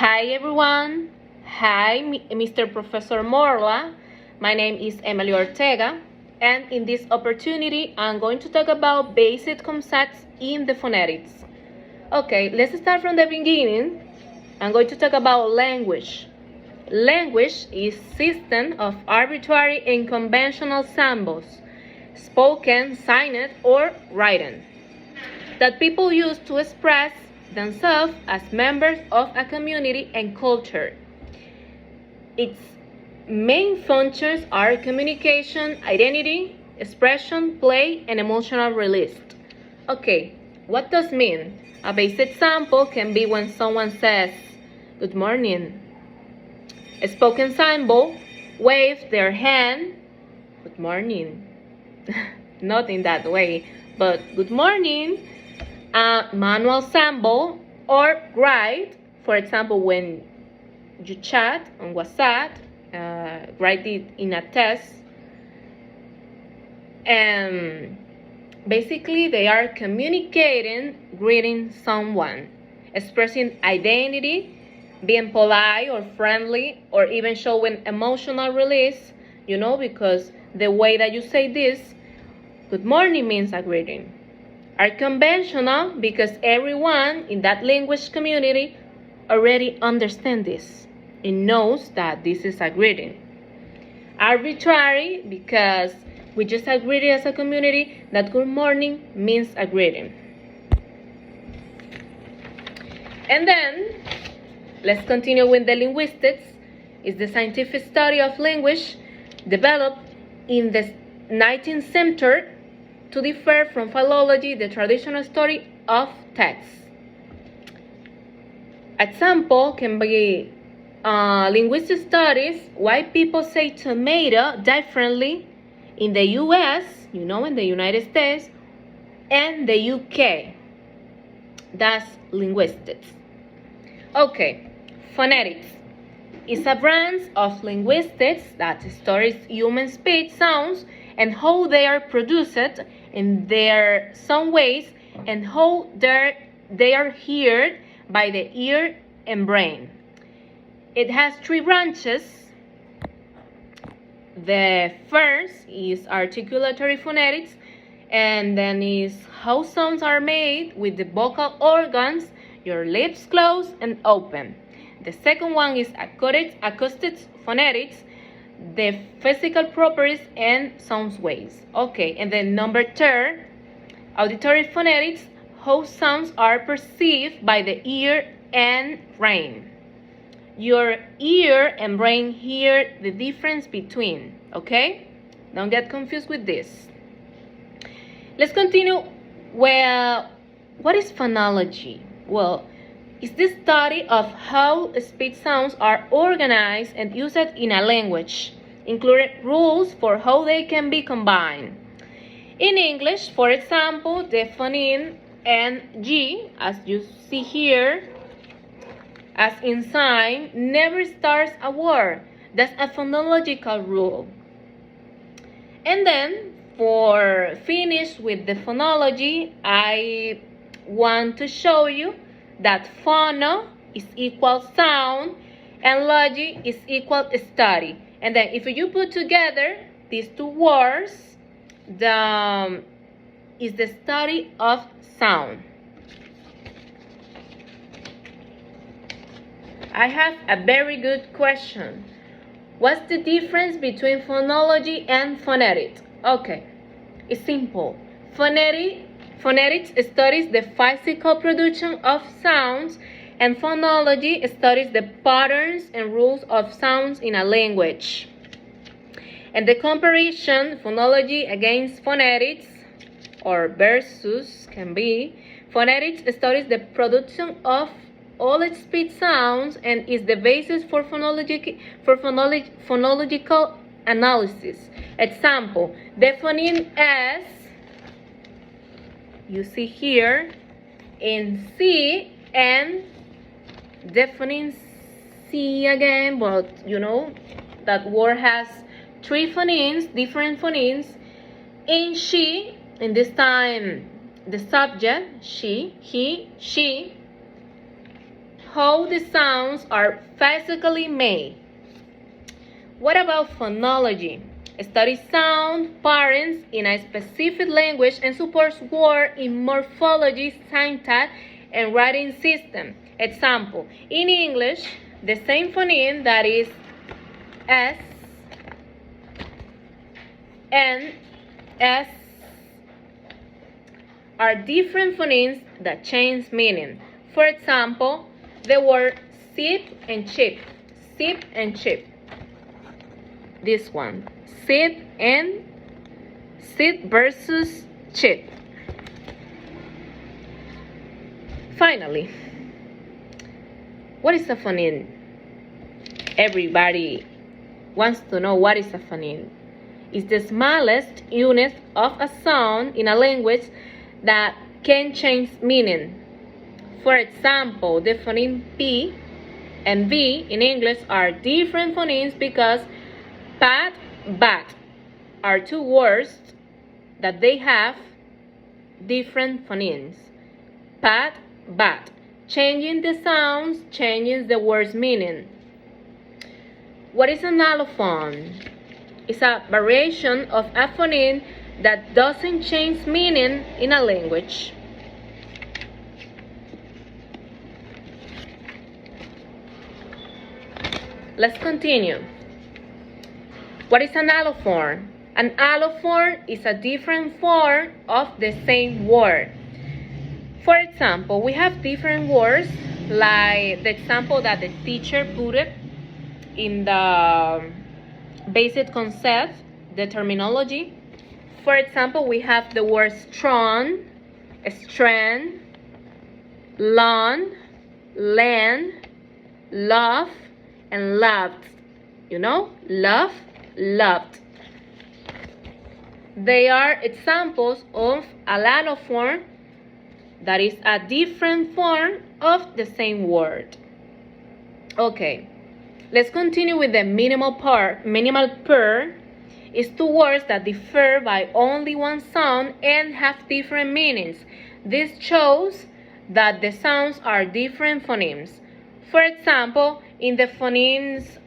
Hi everyone. Hi, Mr. Professor Morla. My name is Emily Ortega, and in this opportunity, I'm going to talk about basic concepts in the phonetics. Okay, let's start from the beginning. I'm going to talk about language. Language is a system of arbitrary and conventional symbols, spoken, signed, or written, that people use to express themselves as members of a community and culture. Its main functions are communication, identity, expression, play, and emotional release. Okay, what does mean? A basic example can be when someone says, "Good morning." A spoken symbol waves their hand, "Good morning." Not in that way, but "Good morning." A manual symbol or write, for example, when you chat on WhatsApp, write it in a text, and basically they are communicating, greeting someone, expressing identity, being polite or friendly, or even showing emotional release, because the way that you say this, "Good morning," means a greeting, are conventional because everyone in that language community already understands this and knows that this is a greeting. Arbitrary because we just agreed as a community that good morning means a greeting. And then let's continue with the linguistics. It's the scientific study of language developed in the 19th century to differ from philology, the traditional study of text. Example can be linguistic studies, why people say tomato differently in the US, in the United States, and the UK. That's linguistics. Okay, phonetics is a branch of linguistics that studies human speech sounds and how they are produced in their some ways and how they are heard by the ear and brain. It has three branches. The first is articulatory phonetics, and then is how sounds are made with the vocal organs, your lips closed and open. The second one is acoustic phonetics, the physical properties and sound waves. Okay, and then number two, auditory phonetics, how sounds are perceived by the ear and brain. Your ear and brain hear the difference between, okay? Don't get confused with this. Let's continue. Well, what is phonology? Well, it's the study of how speech sounds are organized and used in a language, including rules for how they can be combined. In English, for example, the phoneme ng, as you see here, as in sign, never starts a word. That's a phonological rule. And then, for finish with the phonology, I want to show you that phono is equal sound and logy is equal study. And then if you put together these two words, is the study of sound. I have a very good question. What's the difference between phonology and phonetics? Okay, it's simple. Phonetics studies the physical production of sounds, and phonology studies the patterns and rules of sounds in a language. And the comparison, phonology against phonetics, or versus, can be, phonetics studies the production of all speech sounds and is the basis for phonological analysis. Example, the phoneme S, you see here, in C, and the phoneme C again, but that word has three phonemes, different phonemes. In she, in this time, the subject, she, he, she. how the sounds are physically made. What about phonology? Studies sound patterns in a specific language and supports work in morphology, syntax, and writing system. Example, in English, the same phoneme that is S and S are different phonemes that change meaning. For example, the word sip and chip. Sip and chip. This one. Sit and sit versus chip. Finally, what is a phoneme? Everybody wants to know what is a phoneme. It's the smallest unit of a sound in a language that can change meaning. For example, the phoneme P and V in English are different phonemes because pat, bat are two words that they have different phonemes. Pat, bat. Changing the sounds changes the word's meaning. What is an allophone? It's a variation of a phoneme that doesn't change meaning in a language. Let's continue. What is an allophone? An allophone is a different form of the same word. For example, we have different words, like the example that the teacher put it in the basic concept, the terminology. For example, we have the word strong, strand, lawn, land, love, and loved. You know, love, loved. They are examples of a allophone that is a different form of the same word. Okay, let's continue with the minimal pair is two words that differ by only one sound and have different meanings. This shows that the sounds are different phonemes. For example, in the phonemes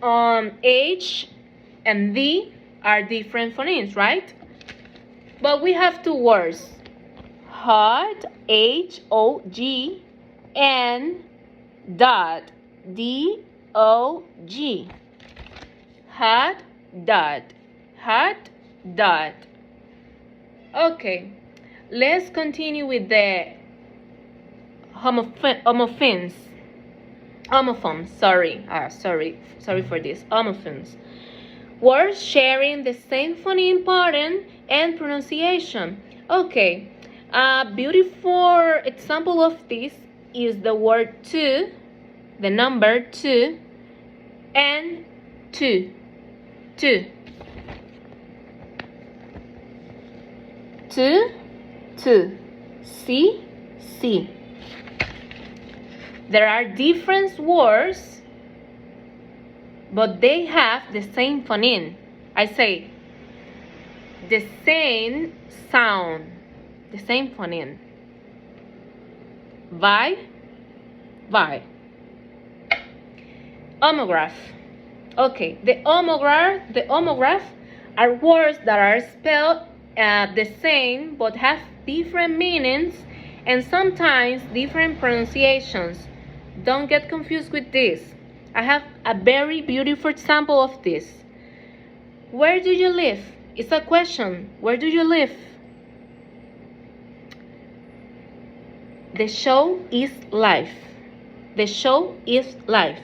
H and D are different phonemes, right? But we have two words, hog, H-O-G, and dog, D-O-G. Hot, dot. Hot, dot. Okay, let's continue with the homophones. Homophones, sorry for this. Homophones. Words sharing the same phoneme pattern and pronunciation. Okay, a beautiful example of this is the word two, the number two, and two. Two. Two, two. See, see. There are different words, but they have the same phoneme. I say the same sound, the same phoneme. Vi, vi. Homograph. Okay, the homograph are words that are spelled the same but have different meanings and sometimes different pronunciations. Don't get confused with this. I have a very beautiful example of this. Where do you live? It's a question. Where do you live? The show is life. The show is life.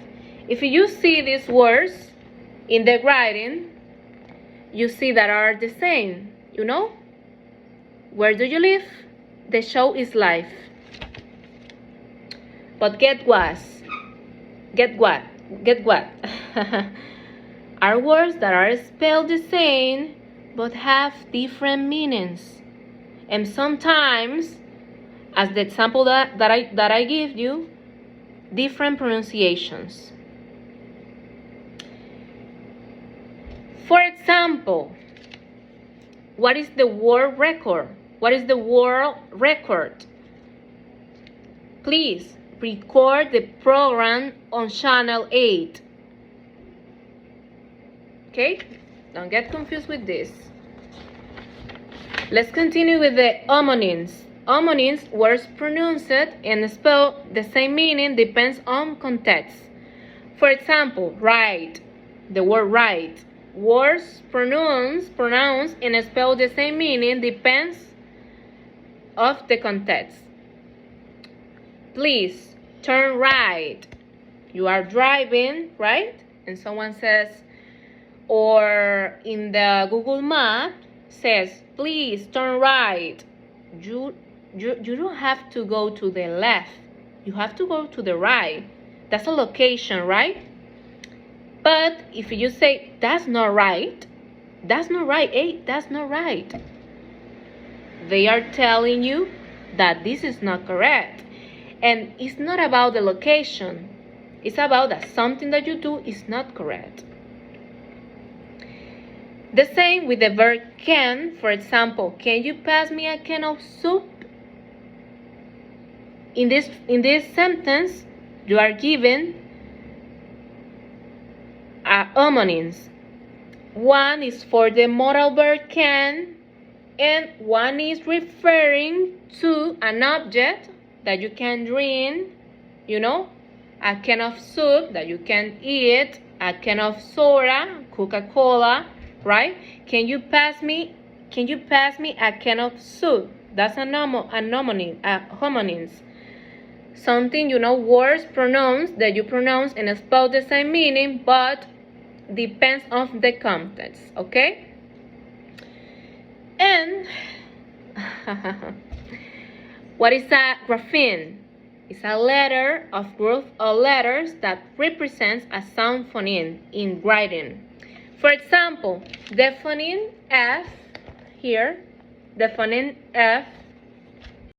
If you see these words in the writing, you see that are the same. You know? Where do you live? The show is life. But get what? Get what? Get what? Are words that are spelled the same but have different meanings. And sometimes, as the example that I give you, different pronunciations. For example, what is the world record? What is the world record? Please record the program on channel 8. Okay? Don't get confused with this. Let's continue with the homonyms. Homonyms, words pronounced and spelled the same meaning depends on context. For example, right, the word right. Words pronounced and spelled the same meaning depends of the context. Please turn right. You are driving, right? And someone says, or in the Google map says, please turn right. You don't have to go to the left. You have to go to the right. That's a location, right? But if you say, that's not right, hey, that's not right. They are telling you that this is not correct. And it's not about the location. It's about that something that you do is not correct. The same with the verb can. For example, can you pass me a can of soup? In this sentence, you are given homonyms. One is for the modal verb can, and one is referring to an object that you can drink, a can of soup that you can eat, a can of soda, Coca-Cola, right? Can you pass me a can of soup? That's an homonyms. Something, words pronounced that you pronounce and spell the same meaning, but depends on the context, okay? And what is a grapheme? It's a letter of group of letters that represents a sound phoneme in writing. For example, the phoneme F here, the phoneme F